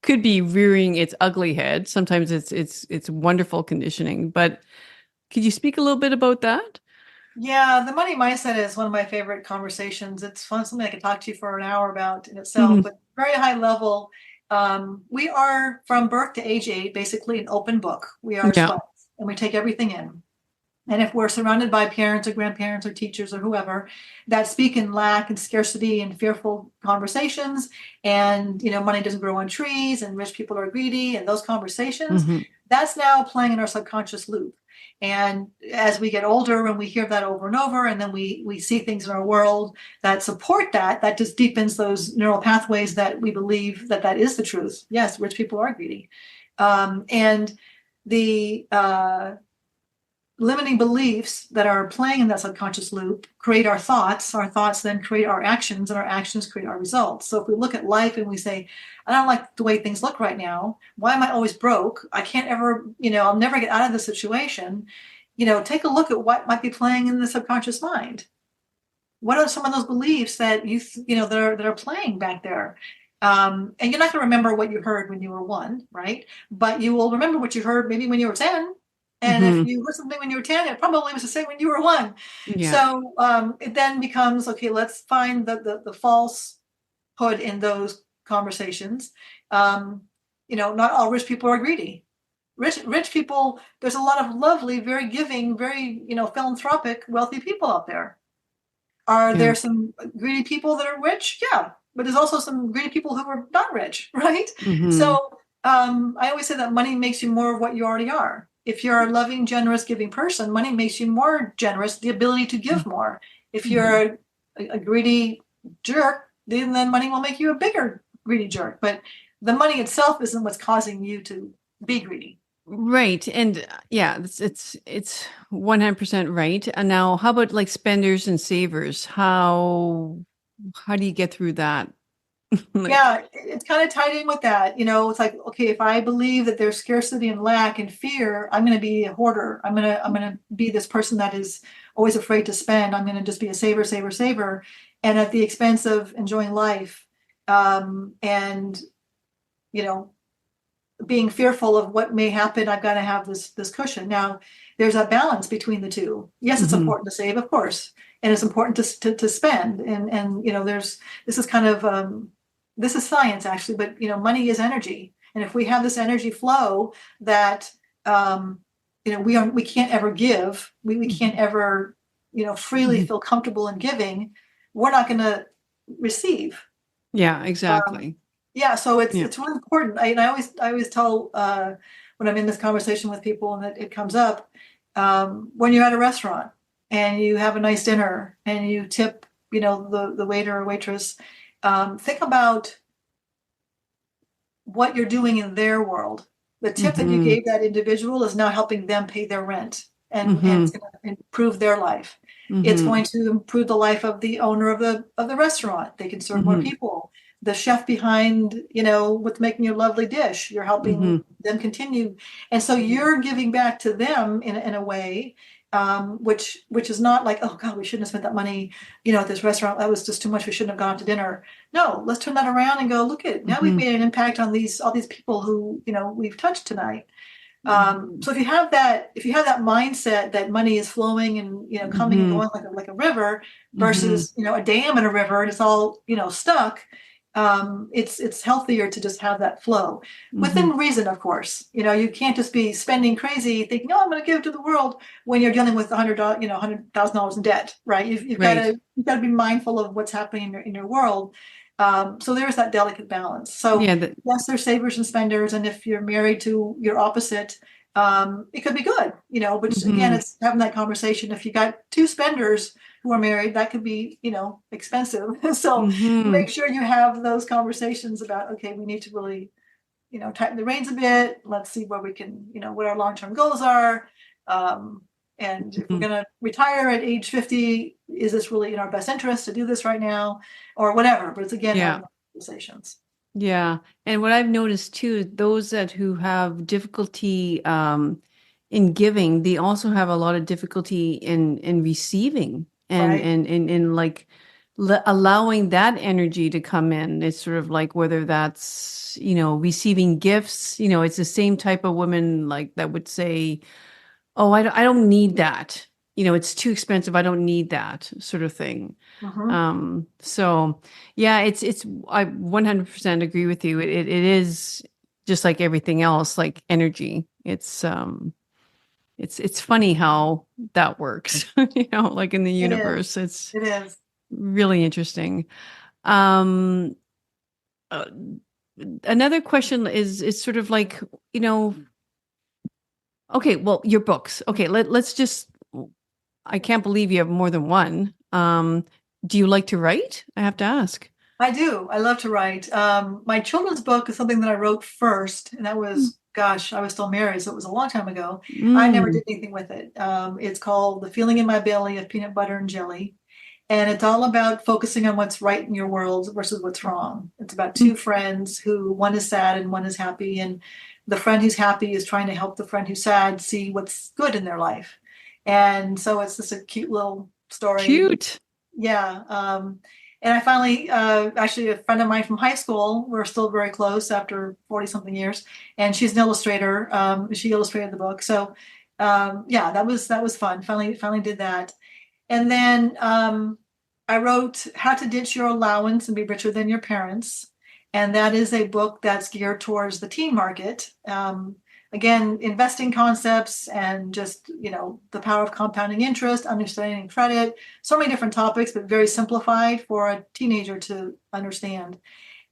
could be rearing its ugly head. Sometimes it's wonderful conditioning. But could you speak a little bit about that? Yeah, the money mindset is one of my favorite conversations. It's fun, something I could talk to you for an hour about in itself, Mhm. but very high level. We are from birth to age 8, basically an open book. We are Yeah. sponge, and we take everything in. And if we're surrounded by parents or grandparents or teachers or whoever that speak in lack and scarcity and fearful conversations, and money doesn't grow on trees, and rich people are greedy, and those conversations, Hmm. that's now playing in our subconscious loop. And as we get older and we hear that over and over, and then we see things in our world that support that, that just deepens those neural pathways that we believe that is the truth. Yes, rich people are greedy. And the limiting beliefs that are playing in that subconscious loop create our thoughts. Our thoughts then create our actions, and our actions create our results. So if we look at life and we say, I don't like the way things look right now. Why am I always broke? I can't ever, I'll never get out of the situation. Take a look at what might be playing in the subconscious mind. What are some of those beliefs that that are playing back there? And you're not going to remember what you heard when you were 1, right? But you will remember what you heard maybe when you were 10. And if Hmm. you heard something when you were 10, it probably was the same when you were 1. Yeah. So it then becomes, okay, let's find the falsehood in those conversations. Not all rich people are greedy. Rich people, there's a lot of lovely, very giving, very, philanthropic, wealthy people out there. Are Yeah. there some greedy people that are rich? Yeah, but there's also some greedy people who are not rich, right? Mm-hmm. So I always say that money makes you more of what you already are. If you're a loving, generous, giving person, money makes you more generous, the ability to give more. If Mm-hmm. you're a greedy jerk, then money will make you a bigger greedy jerk. But the money itself isn't what's causing you to be greedy. Right. And yeah, it's 100% right. And now how about like spenders and savers? How do you get through that? Like, Yeah, it's kind of tied in with that. It's like, okay, if I believe that there's scarcity and lack and fear, I'm going to be a hoarder. I'm going to be this person that is always afraid to spend. I'm going to just be a saver, saver, saver, and at the expense of enjoying life, and you know, being fearful of what may happen. I've got to have this cushion. Now, there's a balance between the two. Yes, it's mhm, important to save, of course, and it's important to spend. And there's this is kind of this is science actually, but money is energy, and if we have this energy flow that um, we can't ever give, we can't mhm. ever freely Mhm. feel comfortable in giving, we're not going to receive. Yeah, Um, exactly. yeah, so it's Yeah. it's really important. I always tell when I'm in this conversation with people and it comes up, when you're at a restaurant and you have a nice dinner and you tip, the waiter or waitress, think about what you're doing in their world. The tip that you Mhm. gave that individual is now helping them pay their rent, and it's Mhm. going to improve their life. It's Mhm. going to improve the life of the owner of the restaurant. They can serve more Mhm. people. The chef behind, what's making your lovely dish, you're helping Mhm. them continue. And so you're giving back to them in a way, which is not like, oh God, we shouldn't have spent that money, at this restaurant. That was just too much. We shouldn't have gone to dinner. No, let's turn that around and go, look at now we've Mhm. made an impact on all these people who, we've touched tonight. Mhm. So if you have that mindset that money is flowing and coming and Mhm. going like a river Mhm. versus a dam in a river and it's all stuck, it's healthier to just have that flow within Mhm. reason, of course. You can't just be spending crazy thinking, oh, I'm going to give to the world when you're dealing with $100,000 in debt, right? You've got Right. to be mindful of what's happening in your world. So there's that delicate balance. So Yeah, that yes, there's savers and spenders, and if you're married to your opposite, it could be good, but again, mhm. it's having that conversation. If you got two spenders who are married, that could be, expensive. So make Mhm. sure you have those conversations about, okay, we need to really, tighten the reins a bit. Let's see where we can, what our long-term goals are. Um, and if we're Mhm. going to retire at age 50, is this really in our best interest to do this right now or whatever? But it's again, Yeah. having conversations. Yeah. And what I've noticed too, those that who have difficulty in giving, they also have a lot of difficulty in receiving and Right. and like allowing that energy to come in. It's sort of like whether that's, receiving gifts, it's the same type of woman like that would say, "Oh, I don't need that. It's too expensive. I don't need that," sort of thing. Hmm. So yeah, it's I 100% agree with you. It is just like everything else, like energy. It's funny how that works, like in the It is. universe. It's It is. really interesting. Um, uh, Another question is sort of like, you know, okay, well, your books. Okay, let's just I can't believe you have more than one. Do you like to write? I have to ask. I do. I love to write. My children's book is something that I wrote first, and that was, gosh, I was still married, so it was a long time ago. I never Mm. did anything with it. It's called The Feeling in My Belly of Peanut Butter and Jelly. And it's all about focusing on what's right in your world versus what's wrong. It's about two friends who one is sad and one is happy. And the friend who's happy is trying to help the friend who's sad see what's good in their life. And so it's just a cute little story. Cute. Yeah. And I finally, actually, a friend of mine from high school, we're still very close after 40 something years, and she's an illustrator. She illustrated the book. So, yeah, that was fun. Finally did that. And then I wrote How to Ditch Your Allowance and Be Richer Than Your Parents. And that is a book that's geared towards the teen market. again, investing concepts and just, the power of compounding interest, understanding credit, so many different topics, but very simplified for a teenager to understand.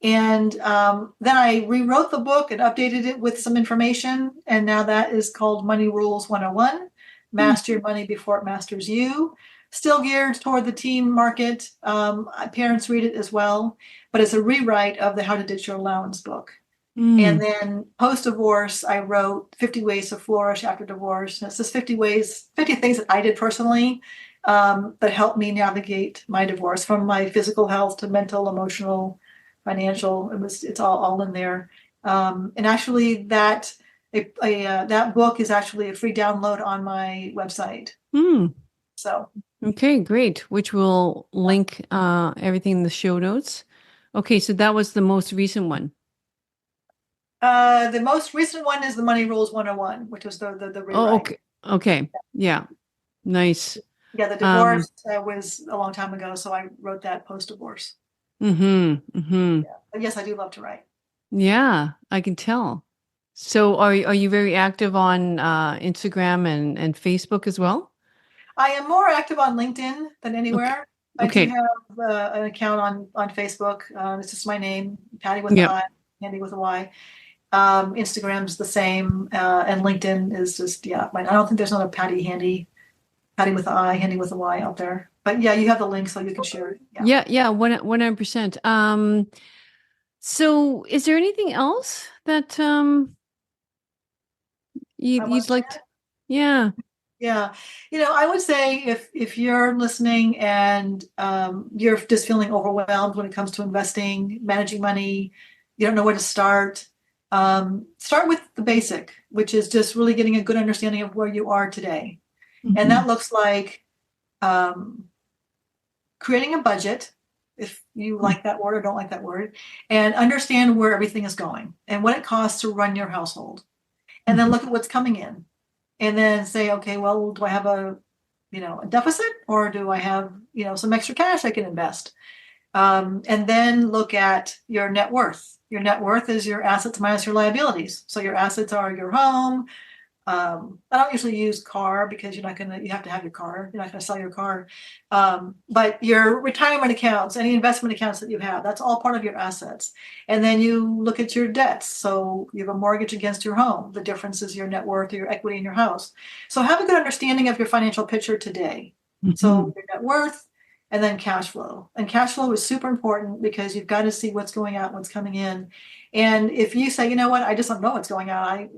And then I rewrote the book and updated it with some information. And now that is called Money Rules 101, Hmm. Master Your Money Before It Masters You. Still geared toward the teen market. Parents read it as well, but it's a rewrite of the How to Ditch Your Allowance book. And Mm. then post-divorce, I wrote 50 Ways to Flourish After Divorce. And it's just 50 ways, 50 things that I did personally that helped me navigate my divorce, from my physical health to mental, emotional, financial. It's all in there. And actually that book is actually a free download on my website. Hmm. So Okay, great. Which will link everything in the show notes. Okay, so that was the most recent one. the most recent one is the Money Rules 101, which was the Oh, rewrite. okay. Okay. Yeah. Nice. Yeah, the Um, divorce was a long time ago, so I wrote that post-divorce. mm-hmm. Mm-hmm. Yeah, but yes, I do love to write. Yeah, I can tell. So are you very active on Instagram and Facebook as well? I am more active on LinkedIn than Okay. anywhere. I do Okay. have an account on Facebook. It's just my name, Patty with an Yep. I, Handy with a Y. Instagram's the same, and LinkedIn is just, yeah. I don't think there's another Patty Handy, Patty with an I, Handy with a Y out there. But yeah, you have the link, so you can share it. Yeah. Yeah, yeah, 100%. So is there anything else that I want you'd to like share to? it. Yeah. Yeah, I would say if you're listening and you're just feeling overwhelmed when it comes to investing, managing money, you don't know where to start, start with the basic, which is just really getting a good understanding of where you are today. And Hmm. that looks like um, creating a budget, if you like that word or don't like that word, and understand where everything is going and what it costs to run your household. And then Hmm. look at what's coming in and then say, okay, well, do I have a deficit, or do I have, some extra cash I can invest? And then look at your net worth. Your net worth is your assets minus your liabilities. So your assets are your home. I don't usually use car because you have to have your car. You're not gonna sell your car. But your retirement accounts, any investment accounts that you have, that's all part of your assets. And then you look at your debts. So you have a mortgage against your home. The difference is your net worth or your equity in your house. So have a good understanding of your financial picture today. So Hmm. your net worth and then cash flow. And cash flow is super important because you've got to see what's going out, what's coming in. And if you say, you know what, I just don't know what's going on, I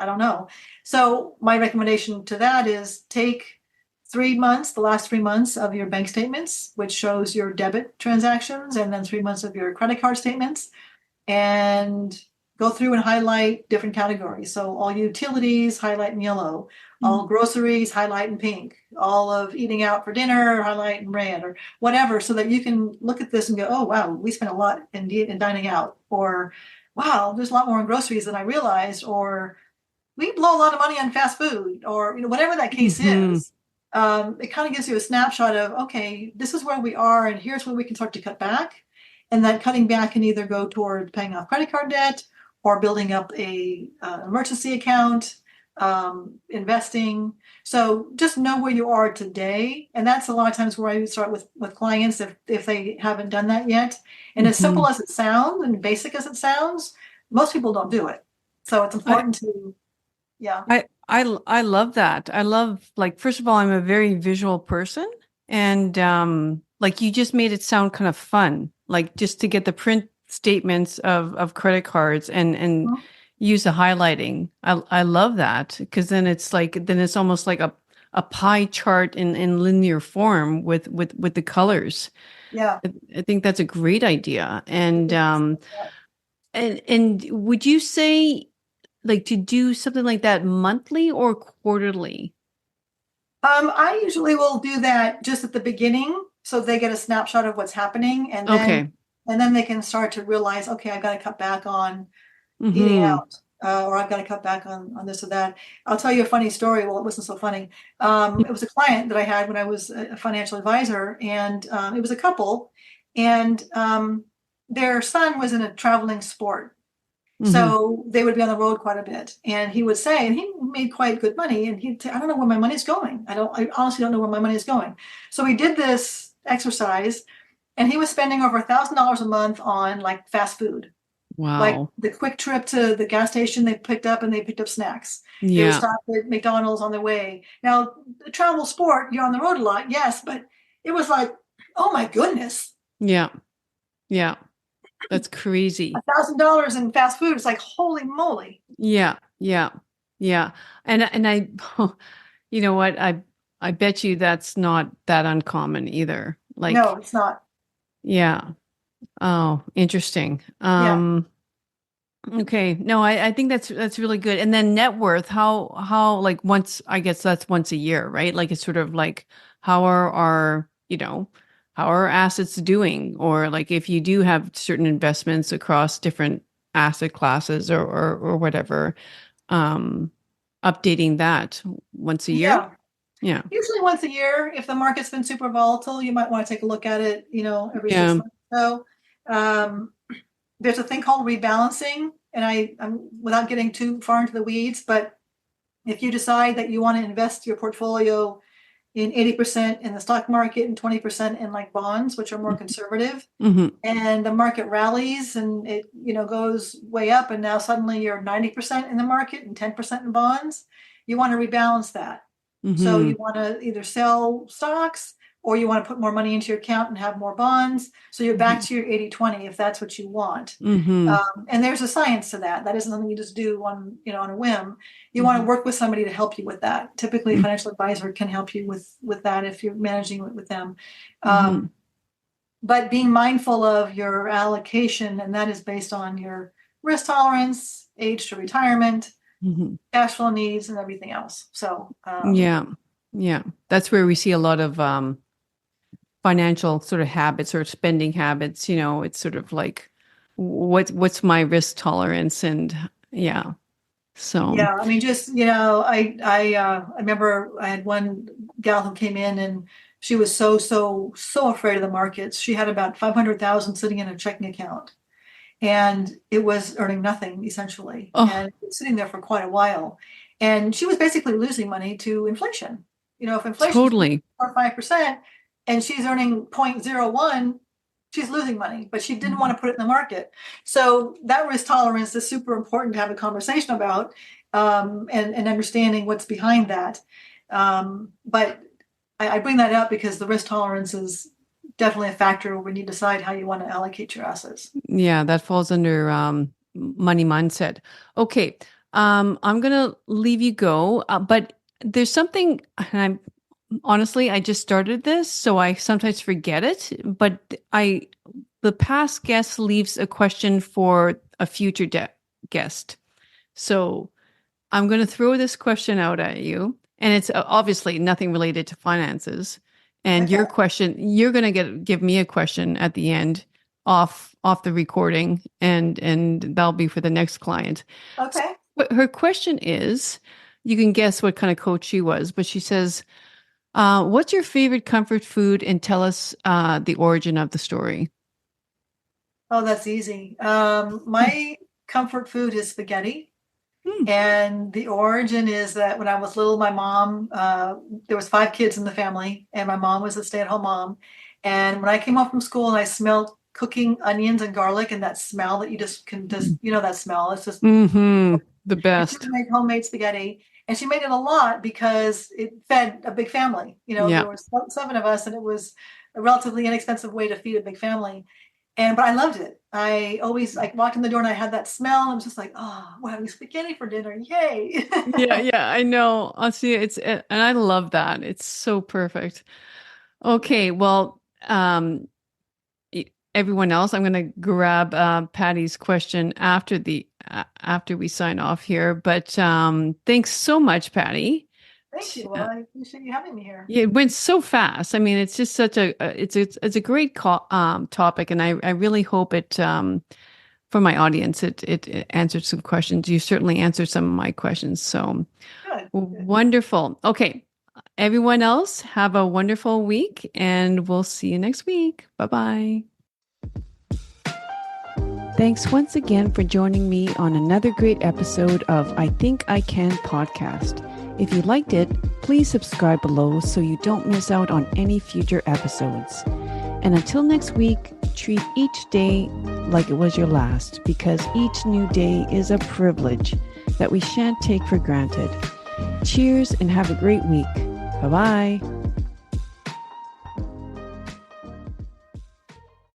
don't know. So my recommendation to that is take 3 months, the last 3 months of your bank statements, which shows your debit transactions, and then 3 months of your credit card statements, and go through and highlight different categories. So all utilities, highlight in yellow. All groceries, highlight in pink. All of eating out for dinner, highlight in red, or whatever, so that you can look at this and go, oh, wow, we spent a lot in dining out. Or, wow, there's a lot more in groceries than I realized. Or, we blow a lot of money on fast food, or whatever that case Hmm. is. It kind of gives you a snapshot of, okay, this is where we are, and here's where we can start to cut back. And that cutting back can either go toward paying off credit card debt or building up a emergency account, investing. So just know where you are today, and that's a lot of times where I start with clients if they haven't done that yet. And as Hmm. simple as it sounds and basic as it sounds, most people don't do it. So it's I, important to, yeah. I love that. I love, like, first of all, I'm a very visual person, and like, you just made it sound kind of fun, like, just to get the print statements of credit cards and Mhm. use the highlighting. I love that, because then it's almost like a pie chart in linear form with the colors. Yeah. I think that's a great idea. And would you say, like, to do something like that monthly or quarterly? I usually will do that just at the beginning so they get a snapshot of what's happening, Okay. and then they can start to realize, okay, I've got to cut back on eating Mm-hmm. out, or I've got to cut back on this or that. I'll tell you a funny story. Well, it wasn't so funny. It was a client that I had when I was a financial advisor, and it was a couple, and their son was in a traveling sport. Mm-hmm. So they would be on the road quite a bit. And he would say, and he made quite good money, and he'd say, I don't know where my money's going. I honestly don't know where my money is going. So we did this exercise, and he was spending over $1,000 a month on like fast food, like Wow. the quick trip to the gas station they picked up, and they picked up snacks. They would Yeah. stop at McDonald's on their way. Now, the travel sport, you're on the road a lot, yes, but it was like, oh my goodness, Yeah. Yeah. That's crazy. $1,000 in fast food. It's like, holy moly. Yeah. Yeah. Yeah. And I you know what? I bet you that's not that uncommon either. No, Like, it's not. yeah. Oh, interesting. Yeah. Okay. No, I think that's really good. And then net worth, how like once I guess that's once a year, right? Like it's sort of like how are our, how are assets doing? Or like if you do have certain investments across different asset classes or whatever, um, updating that once a year. Yeah. Yeah. Usually once a year. If the market's been super volatile, you might want to take a look at it, every six Yeah. months or so. There's a thing called rebalancing, and I'm without getting too far into the weeds, but if you decide that you want to invest your portfolio in 80% in the stock market and 20% in like bonds, which are more conservative, Mm-hmm. and the market rallies and it, goes way up, and now suddenly you're 90% in the market and 10% in bonds, you want to rebalance that. So Mm-hmm. you want to either sell stocks or you want to put more money into your account and have more bonds. So you're back to your 80/20 if that's what you want. Mm-hmm. And there's a science to that. That isn't something you just do on a whim. You want Mm-hmm. to work with somebody to help you with that. Typically, a Mm-hmm. financial advisor can help you with that if you're managing it with them. Mm-hmm. But being mindful of your allocation, and that is based on your risk tolerance, age to retirement, Mm-hmm. cash flow needs, and everything else. So, Yeah. Yeah. That's where we see a lot of financial sort of habits or spending habits. It's sort of like what's my risk tolerance? And yeah. So yeah, I mean, just I remember I had one gal who came in, and she was so afraid of the markets. She had about 500,000 sitting in a checking account, and it was earning nothing essentially, oh, and it was sitting there for quite a while, and she was basically losing money to inflation. If inflation's totally. 4 or 5% and she's earning 0.01, she's losing money, but she didn't want Mhm. to put it in the market. So that risk tolerance is super important to have a conversation about, and understanding what's behind that. But I bring that up because the risk tolerance is definitely a factor when you decide how you want to allocate your assets. Yeah, that falls under money mindset. Okay. I'm gonna leave you go, but there's something, and I'm honestly, I just started this, so I sometimes forget it, but the past guest leaves a question for a future guest. So I'm going to throw this question out at you, and it's obviously nothing related to finances. And Okay. your question, you're going to give me a question at the end off the recording, and that'll be for the next client. So Okay. her question is, you can guess what kind of coach she was, but she says, "What's your favorite comfort food?" And tell us the origin of the story. Oh, that's easy. My comfort food is spaghetti. Hmm. And the origin is that when I was little, my mom, there was 5 kids in the family, and my mom was a stay-at-home mom. And when I came home from school and I smelled cooking onions and garlic, and that smell that you just can just, that smell, it's just, Mm-hmm. The and she would best. make homemade spaghetti. And she made it a lot because it fed a big family. Yeah. There were 7 of us, and it was a relatively inexpensive way to feed a big family. But I loved it. I always like walked in the door and I had that smell. And I was just like, oh, we're having spaghetti for dinner. Yay. Yeah, yeah, I know. I'll see and I love that. It's so perfect. Okay, well, everyone else, I'm going to grab Patty's question after we sign off here. But thanks so much, Patty. Thank you. Well, I appreciate you having me here. Yeah, it went so fast. I mean, it's just such it's a great topic, and I really hope it for my audience it answered some questions. You certainly answered some of my questions. So Good. Good. wonderful. Okay. Everyone else, have a wonderful week and we'll see you next week. Bye bye. Thanks once again for joining me on another great episode of I Think I Can podcast. If you liked it, please subscribe below so you don't miss out on any future episodes. And until next week, treat each day like it was your last, because each new day is a privilege that we shan't take for granted. Cheers and have a great week. Bye-bye.